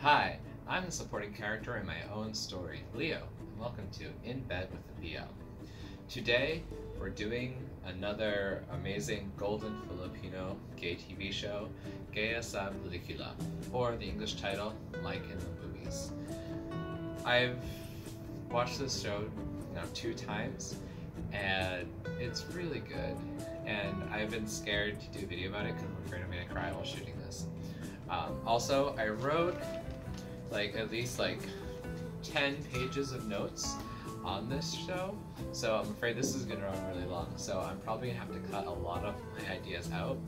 Hi, I'm the supporting character in my own story, Leo, and welcome to In Bed with the BL. Today, we're doing another amazing golden Filipino gay TV show, Gaya Sa Pelikula, or the English title, Like in the Movies. I've watched this show now 2 times, and it's really good, and I've been scared to do a video about it because I'm afraid I'm going to cry while shooting this. Also, I wrote at least 10 pages of notes on this show, so I'm afraid this is going to run really long, so I'm probably going to have to cut a lot of my ideas out.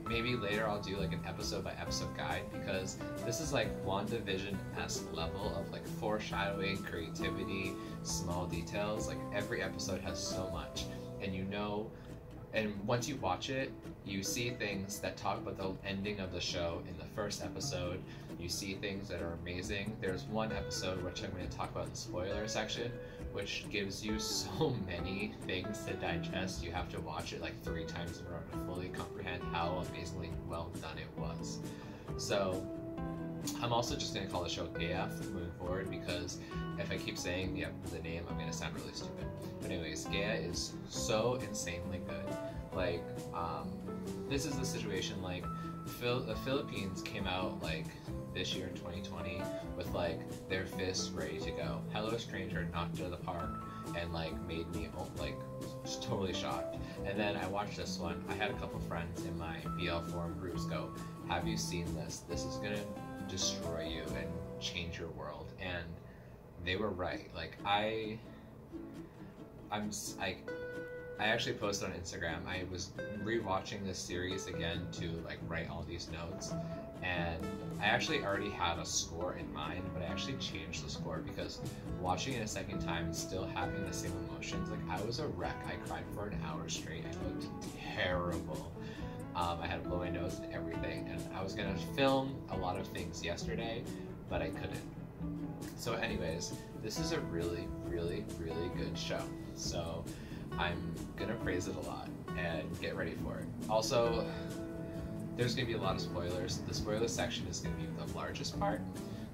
Maybe later I'll do an episode by episode guide, because this is WandaVision-esque level of foreshadowing, creativity, small details. Every episode has so much, and once you watch it, you see things that talk about the ending of the show in the first episode. You see things that are amazing. There's one episode which I'm going to talk about in the spoiler section, which gives you so many things to digest. You have to watch it 3 times in order to fully comprehend how amazingly well done it was. So I'm also just going to call the show Gaya moving forward, because if I keep saying the name, I'm going to sound really stupid. But anyways, Gaya is so insanely good. This is the situation, the Philippines came out this year in 2020 with their fists ready to go. Hello Stranger knocked it out of the park and made me just totally shocked. And then I watched this one. I had a couple friends in my BL forum groups go, "Have you seen this? This is gonna destroy you and change your world." And they were right. I actually posted on Instagram. I was rewatching this series again to write all these notes, and I actually already had a score in mind, but I actually changed the score because watching it a second time and still having the same emotions, I was a wreck. I cried for an hour straight. I looked terrible. I had a blowy nose and everything, and I was gonna film a lot of things yesterday, but I couldn't. So anyways, this is a really, really, really good show. So I'm gonna praise it a lot and get ready for it. Also, there's gonna be a lot of spoilers. The spoiler section is gonna be the largest part.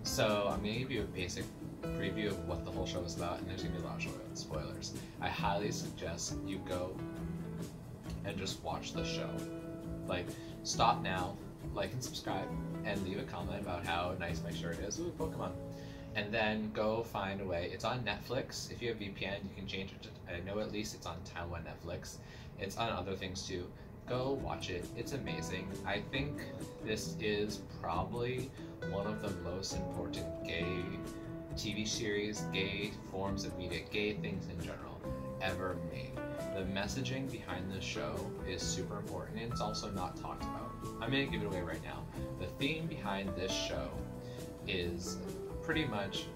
So I'm gonna give you a basic preview of what the whole show is about, and there's gonna be a lot of spoilers. I highly suggest you go and just watch the show. Stop now, and subscribe, and leave a comment about how nice my shirt is. Ooh, Pokemon. And then go find a way. It's on Netflix. If you have VPN, you can change it to, I know at least it's on Taiwan Netflix. It's on other things too. Go watch it. It's amazing. I think this is probably one of the most important gay TV series, gay forms of media, gay things in general, ever made. The messaging behind this show is super important, and it's also not talked about. I'm going to give it away right now. The theme behind this show is pretty much,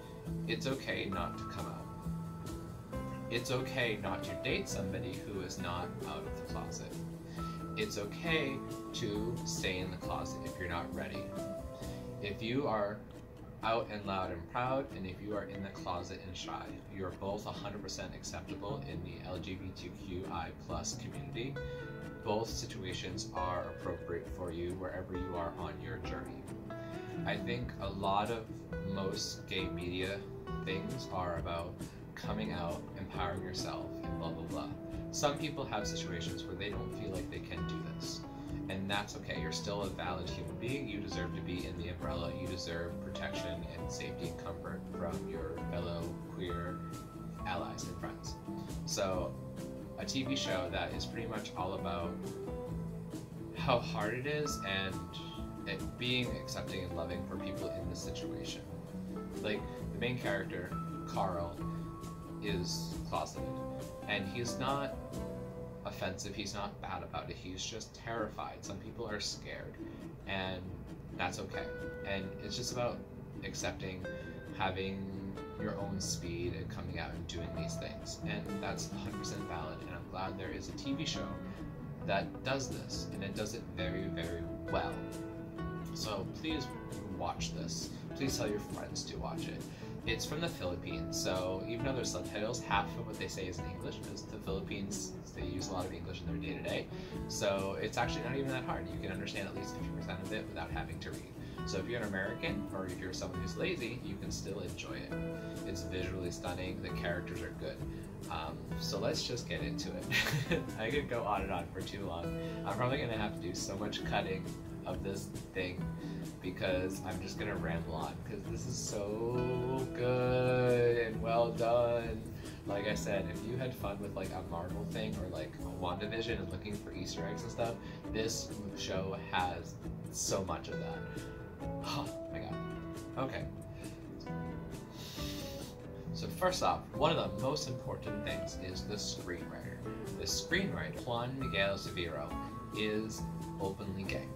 it's okay not to come out. It's okay not to date somebody who is not out of the closet. It's okay to stay in the closet if you're not ready. If you are out and loud and proud, and if you are in the closet and shy, you're both 100% acceptable in the LGBTQI+ community. Both situations are appropriate for you wherever you are on your journey. I think a lot of most gay media things are about coming out, empowering yourself, and blah blah blah. Some people have situations where they don't feel like they can do this, and that's okay. You're still a valid human being. You deserve to be in the umbrella. You deserve protection and safety and comfort from your fellow queer allies and friends. So a TV show that is pretty much all about how hard it is and being accepting and loving for people in this situation. The main character, Carl, is closeted, and he's not offensive, he's not bad about it, he's just terrified. Some people are scared, and that's okay. And it's just about accepting, having your own speed, and coming out and doing these things. And that's 100% valid, and I'm glad there is a TV show that does this, and it does it very, very well. So please watch this. Please tell your friends to watch it. It's from the Philippines, so even though there's subtitles, half of what they say is in English, because the Philippines, they use a lot of English in their day-to-day. So it's actually not even that hard. You can understand at least 50% of it without having to read. So if you're an American or if you're someone who's lazy, you can still enjoy it. It's visually stunning, the characters are good. So let's just get into it. I could go on and on for too long. I'm probably gonna have to do so much cutting of this thing because I'm just gonna ramble on because this is so good and well done. Like I said, if you had fun with like a Marvel thing or like a WandaVision and looking for Easter eggs and stuff, this show has so much of that. Oh my god. Okay. So first off, one of the most important things is the screenwriter. The screenwriter, Juan Miguel Severo, is openly gay.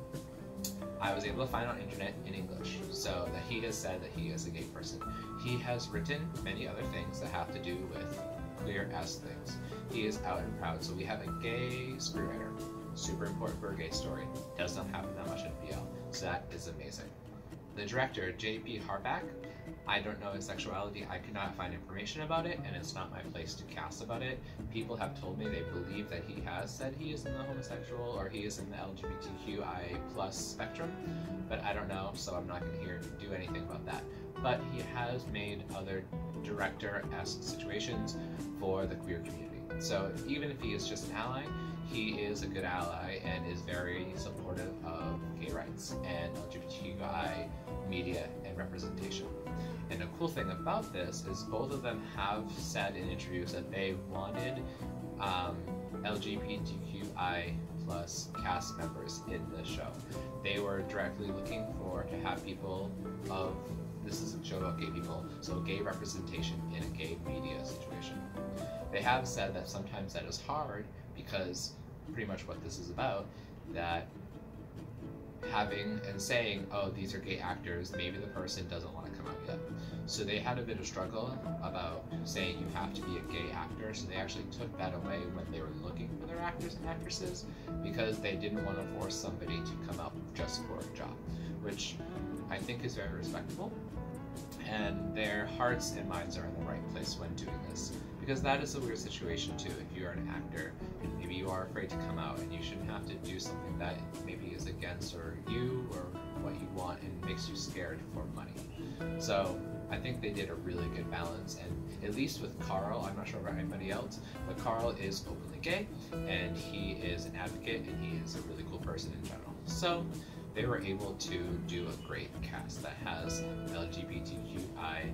I was able to find on internet in English, so that he has said that he is a gay person. He has written many other things that have to do with queer-esque things. He is out and proud, so we have a gay screenwriter. Super important for a gay story. Does not happen that much in BL, so that is amazing. The director, J.P. Harback, I don't know his sexuality, I could not find information about it, and it's not my place to cast about it. People have told me they believe that he has said he is in the homosexual or he is in the LGBTQI+ spectrum, but I don't know, so I'm not going to do anything about that. But he has made other director-esque situations for the queer community. So even if he is just an ally, he is a good ally and is very supportive of gay rights and LGBTQI media and representation. And the cool thing about this is both of them have said in interviews that they wanted LGBTQI+ cast members in the show. They were directly looking to have people of, this is a show about gay people, so gay representation in a gay media situation. They have said that sometimes that is hard because pretty much what this is about, that having and saying, oh, these are gay actors, maybe the person doesn't want to come out yet. So they had a bit of struggle about saying you have to be a gay actor, so they actually took that away when they were looking for their actors and actresses because they didn't want to force somebody to come out just for a job, which I think is very respectable. And their hearts and minds are in the right place when doing this. Because that is a weird situation too. If you're an actor, and maybe you are afraid to come out and you shouldn't have to do something that maybe is against or you or what you want and makes you scared for money. So I think they did a really good balance, and at least with Carl, I'm not sure about anybody else, but Carl is openly gay and he is an advocate and he is a really cool person in general. So they were able to do a great cast that has LGBTQI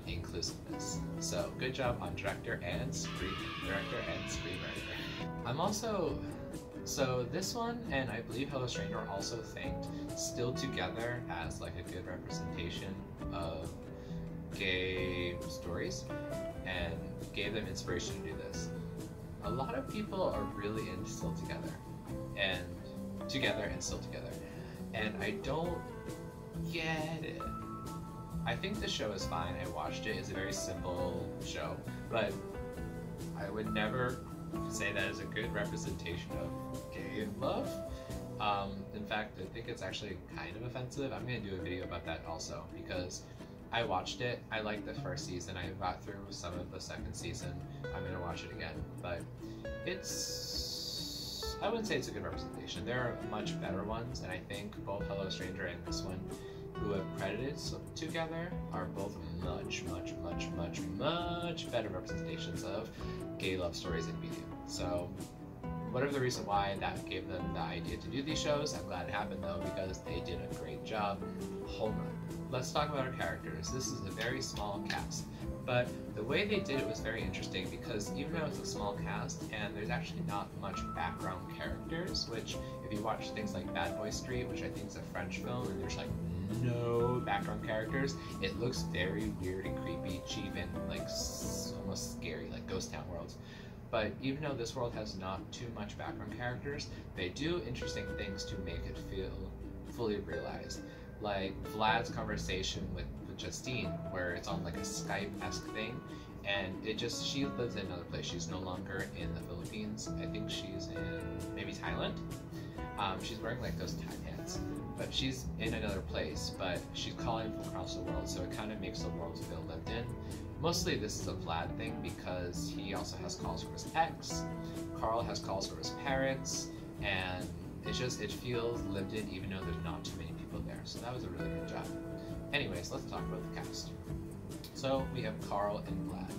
inclusiveness. So good job on director and screenwriter. I'm also, so this one and I believe Hello Stranger also thanked Still Together as like a good representation of gay stories and gave them inspiration to do this. A lot of people are really into Still Together and Still Together. And I don't get it. I think the show is fine. I watched it. It's a very simple show, but I would never say that is a good representation of gay love. In fact, I think it's actually kind of offensive. I'm going to do a video about that also because I watched it. I liked the first season. I got through some of the second season. I'm going to watch it again, but I wouldn't say it's a good representation. There are much better ones, and I think both Hello Stranger and this one, who have credited together, are both much better representations of gay love stories in media. So, whatever the reason why that gave them the idea to do these shows, I'm glad it happened though, because they did a great job. Home run. Let's talk about our characters. This is a very small cast. But the way they did it was very interesting because even though it's a small cast and there's actually not much background characters, which if you watch things like Bad Boy Street, which I think is a French film, and there's like no background characters, it looks very weird and creepy, cheap, and like almost scary, like Ghost Town worlds. But even though this world has not too much background characters, they do interesting things to make it feel fully realized. Like Vlad's conversation with Justine, where it's on like a Skype-esque thing, and she lives in another place. She's no longer in the Philippines. I think she's in maybe Thailand. She's wearing like those Thai pants, but she's in another place, but she's calling from across the world, so it kind of makes the world feel lived in. Mostly this is a Vlad thing because he also has calls from his ex, Carl has calls from his parents, and it feels lived in even though there's not too many people there. So that was a really good job. Anyways, let's talk about the cast. So we have Carl and Vlad.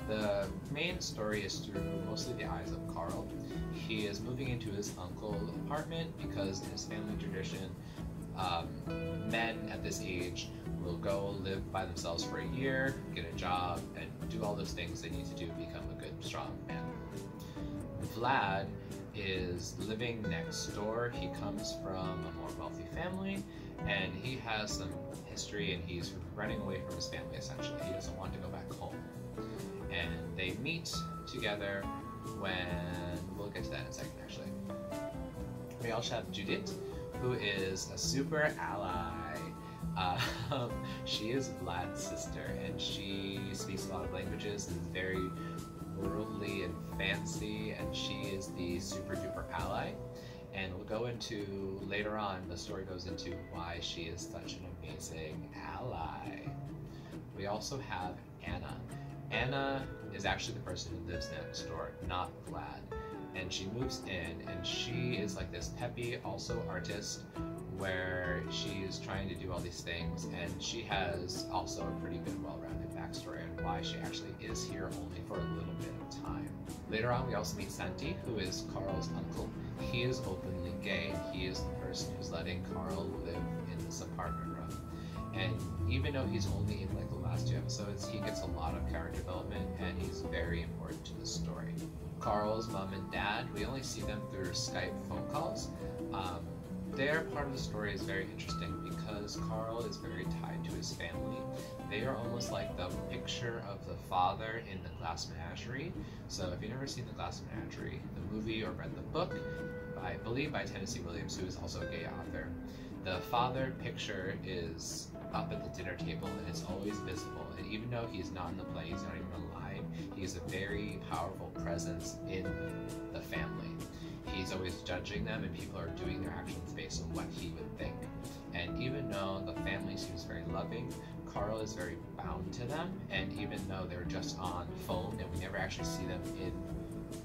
The main story is through mostly the eyes of Carl. He is moving into his uncle's apartment because in his family tradition, men at this age will go live by themselves for a year, get a job, and do all those things they need to do to become a good, strong man. Vlad is living next door. He comes from a more wealthy family, and he has some history, and he's running away from his family, essentially. He doesn't want to go back home. And they meet together when... we'll get to that in a second, actually. We also have Judith, who is a super ally. She is Vlad's sister, and she speaks a lot of languages and is very worldly and fancy, and she is the super duper ally. And we'll go into, later on, the story goes into why she is such an amazing ally. We also have Anna. Anna is actually the person who lives next door, not Vlad. And she moves in, and she is like this peppy, also artist, where she's trying to do all these things, and she has also a pretty good, well-rounded backstory on why she actually is here only for a little bit of time. Later on, we also meet Santi, who is Carl's uncle. He is openly gay. He is the person who's letting Carl live in this apartment room. And even though he's only in like the last 2 episodes, he gets a lot of character development, and he's very important to the story. Carl's mom and dad, we only see them through Skype phone calls. Their part of the story is very interesting because Carl is very tied to his family. They are almost like the picture of the father in The Glass Menagerie. So if you've never seen The Glass Menagerie, the movie, or read the book, I believe by Tennessee Williams, who is also a gay author, the father picture is up at the dinner table, and it's always visible. And even though he's not in the play, he's not even alive, he's a very powerful presence in the family. He's always judging them, and people are doing their actions based on what he would think. And even though the family seems very loving, Carl is very bound to them, and even though they're just on phone and we never actually see them in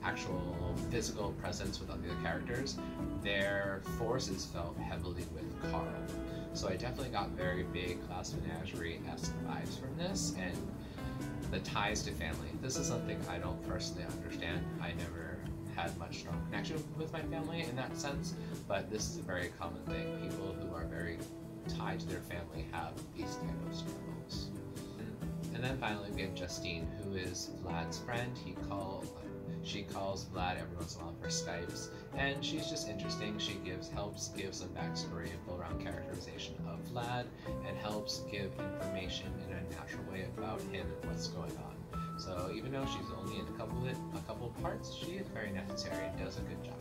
actual physical presence with other characters, their force is felt heavily with Carl. So I definitely got very big Glass Menagerie-esque vibes from this, and the ties to family. This is something I don't personally understand. I never had much strong connection with my family in that sense, but this is a very common thing. People who are very tied to their family have these type of struggles. And then finally we have Justine, who is Vlad's friend. She calls Vlad every once in a while for Skypes, and she's just interesting. She helps give some backstory and full-round characterization of Vlad, and helps give information in a natural way about him and what's going on. So even though she's only in a couple parts, she is very necessary and does a good job.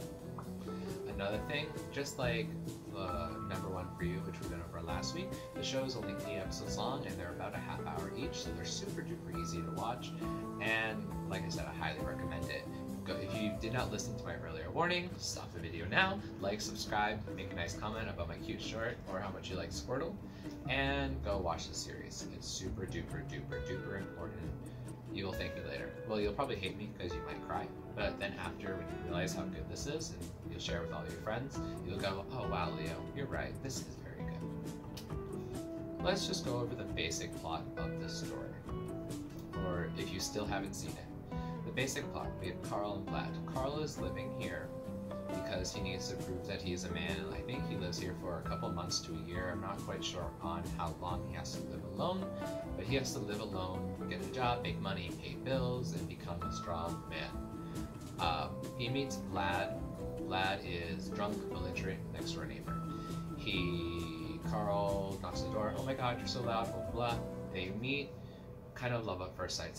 Another thing, just like the number one for you, which we went over last week, the show is only 8 episodes long, and they're about a half hour each, so they're super duper easy to watch. And like I said, I highly recommend it. If you did not listen to my earlier warning, stop the video now, like, subscribe, make a nice comment about my cute short or how much you like Squirtle, and go watch the series. It's super duper duper duper important. You will thank me later. Well, you'll probably hate me because you might cry, but then after, when you realize how good this is and you'll share it with all your friends, you'll go, oh wow, Leo, you're right, this is very good. Let's just go over the basic plot of this story, or if you still haven't seen it. The basic plot, we have Carl and Vlad. Carl is living here because he needs to prove that he's a man, and I think he lives here for a couple months to a year. I'm not quite sure on how long he has to live alone, but he has to live alone, get a job, make money, pay bills, and become a strong man. He meets Vlad. Vlad is drunk, belligerent, next door neighbor. Carl knocks on the door, oh my god, you're so loud, blah blah blah. They meet, kind of love at first sight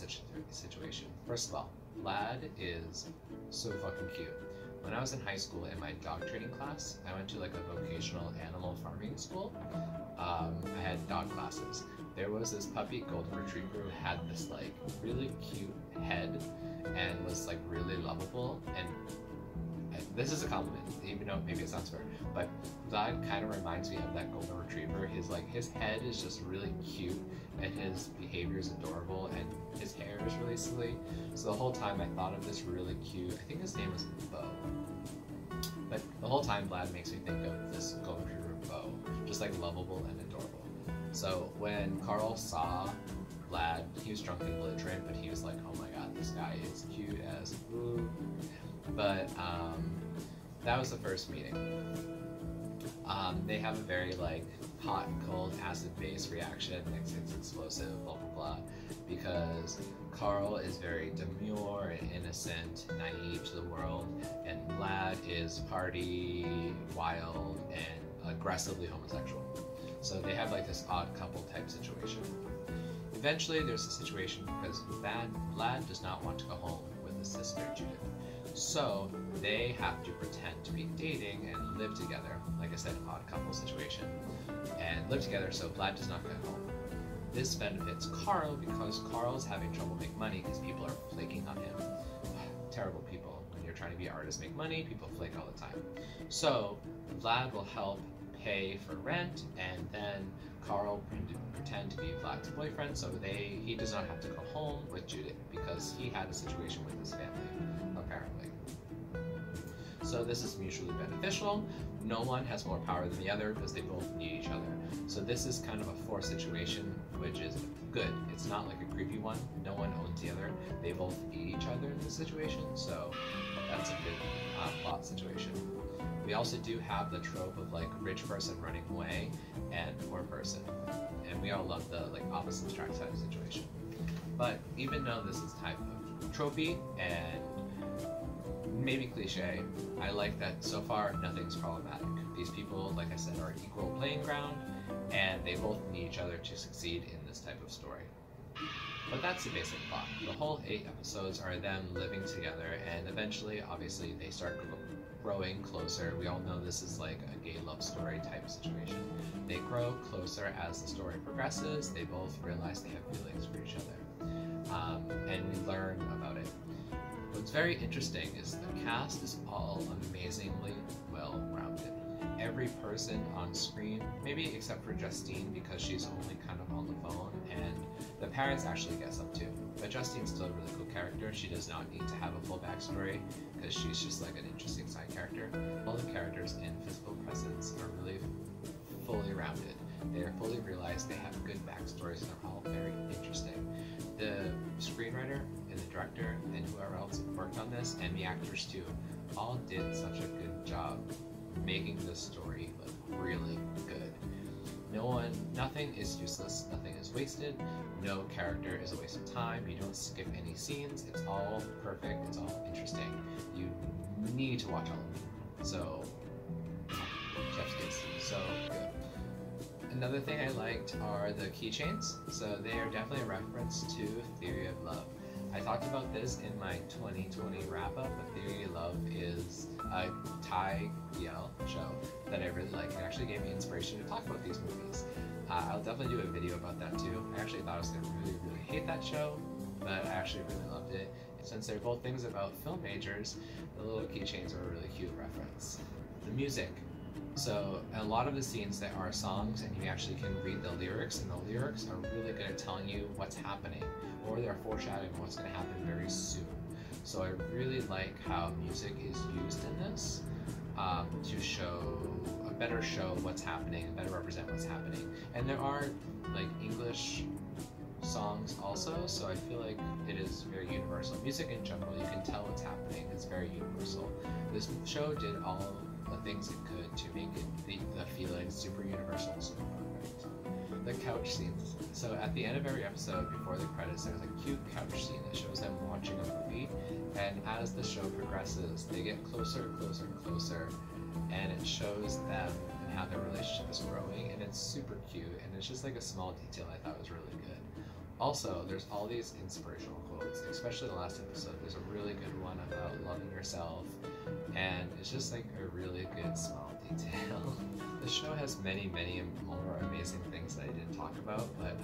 situation. First of all, Vlad is so fucking cute. When I was in high school in my dog training class, I went to like a vocational animal farming school. I had dog classes. There was this puppy golden retriever who had this like really cute head and was like really lovable, and this is a compliment, even though maybe it sounds fair, but Vlad kind of reminds me of that golden retriever. His head is just really cute, and his behavior is adorable, and his hair is really silly. So the whole time I thought of this really cute, I think his name was Bo. But the whole time, Vlad makes me think of this Goju bow, just like lovable and adorable. So when Carl saw Vlad, he was drunk and belligerent, but he was like, oh my god, this guy is cute as ooh. But that was the first meeting. They have a very like hot, cold, acid-base reaction. It's explosive, blah blah blah, because Carl is very demure and innocent, naive to the world, and Vlad is party, wild, and aggressively homosexual. So they have like this odd couple type situation. Eventually, there's a situation because Vlad does not want to go home with his sister Judith. So they have to pretend to be dating and live together. Like I said, odd couple situation. And live together so Vlad does not get home. This benefits Carl because Carl's having trouble make money because people are flaking on him. Terrible people. When you're trying to be an artist, make money, people flake all the time. So Vlad will help pay for rent, and then Carl pretend to be Vlad's boyfriend so he does not have to go home with Judith because he had a situation with his family, apparently. So this is mutually beneficial. No one has more power than the other because they both need each other. So this is kind of a forced situation, which is good. It's not like a creepy one. No one owns the other. They both need each other in this situation, so that's a good plot situation. We also do have the trope of like rich person running away and poor person, and we all love the like opposite attract type situation. But even though this is type of tropey and maybe cliche, I like that so far nothing's problematic. These people, like I said, are equal playing ground, and they both need each other to succeed in this type of story. But that's the basic plot. The whole 8 episodes are them living together, and eventually, obviously, they start growing closer. We all know this is like a gay love story type situation. They grow closer as the story progresses. They both realize they have feelings for each other, and we learn about it. What's very interesting is the cast is all amazingly well-rounded. Every person on screen, maybe except for Justine because she's only kind of on the phone, and the parents actually get some too. But Justine's still a really cool character. She does not need to have a full backstory because she's just like an interesting side character. All the characters in physical presence are really fully rounded. They are fully realized, they have good backstories, and they're all very interesting. The screenwriter and the director and whoever else worked on this, and the actors too, all did such a good job making this story look really good. Nothing is useless, nothing is wasted, no character is a waste of time, you don't skip any scenes, it's all perfect, it's all interesting. You need to watch all of them. So, chef's kiss, so good. Another thing I liked are the keychains. So they are definitely a reference to Theory of Love. I talked about this in my 2020 wrap-up, but Theory of Love is a Thai BL show that I really like. It actually gave me inspiration to talk about these movies. I'll definitely do a video about that too. I actually thought I was going to really, really hate that show, but I actually really loved it. Since they're both things about film majors, the little keychains are a really cute reference. The music. So a lot of the scenes, there are songs and you actually can read the lyrics, and the lyrics are really good at telling you what's happening, or they're foreshadowing what's going to happen very soon. So I really like how music is used in this to better show what's happening, better represent what's happening. And there are like English songs also, so I feel like it is very universal. Music in general, you can tell what's happening, it's very universal. This show did all the things it could to make it the feeling super universal, super perfect. The couch scenes. So at the end of every episode, before the credits, there's a cute couch scene that shows them watching a movie, and as the show progresses, they get closer and closer and closer, and it shows them and how their relationship is growing, and it's super cute, and it's just like a small detail I thought was really good. Also, there's all these inspirational quotes, especially the last episode. There's a really good one about loving yourself, and it's just like a really good small detail. The show has many, many more amazing things that I didn't talk about, but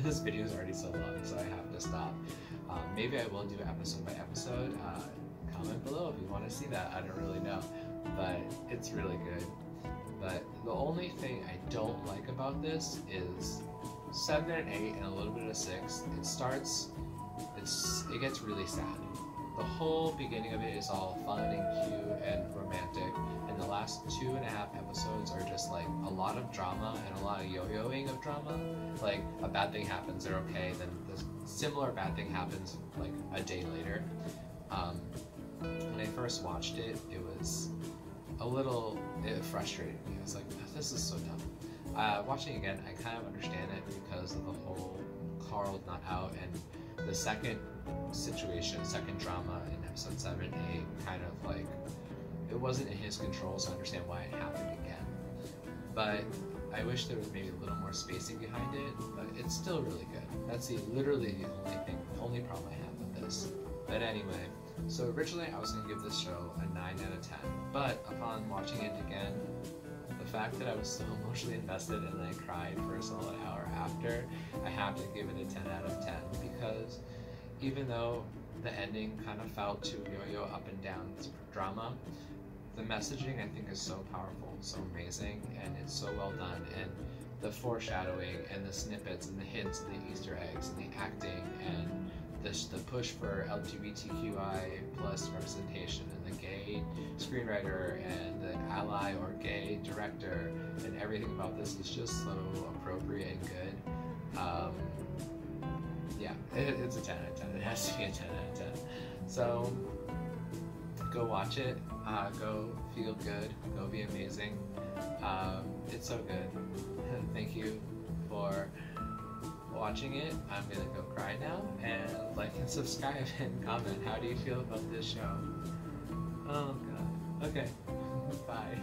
this video is already so long, so I have to stop. Maybe I will do episode by episode. Comment below if you want to see that. I don't really know, but it's really good. But the only thing I don't like about this is 7 and 8 and a little bit of 6. It gets really sad. the whole beginning of it is all fun and cute and romantic, and the last 2.5 episodes are just like a lot of drama and a lot of yo-yoing of drama. Like a bad thing happens, they're okay, then the similar bad thing happens like a day later. When I first watched it, it frustrated me. I was like, this is so dumb. Watching again, I kind of understand it because of the whole Carl not out and the second drama in episode 7, 8, kind of like, it wasn't in his control, so I understand why it happened again. But I wish there was maybe a little more spacing behind it, but it's still really good. That's literally the only problem I have with this. But anyway, so originally I was going to give this show a 9 out of 10, but upon watching it again, the fact that I was so emotionally invested and I cried for a solid hour after, I have to give it a 10 out of 10, because even though the ending kind of felt to yo-yo up and down this drama, the messaging I think is so powerful, so amazing, and it's so well done, and the foreshadowing and the snippets and the hints and the Easter eggs and the acting and the push for LGBTQI plus representation and the gay screenwriter and the ally or gay director and everything about this is just so appropriate and good. Yeah, it's a 10 out of 10. It has to be a 10 out of 10. So go watch it, go feel good, go be amazing. It's so good. Thank you for watching it. I'm gonna go cry now, and like and subscribe and comment. How do you feel about this show? Oh god. Okay. Bye.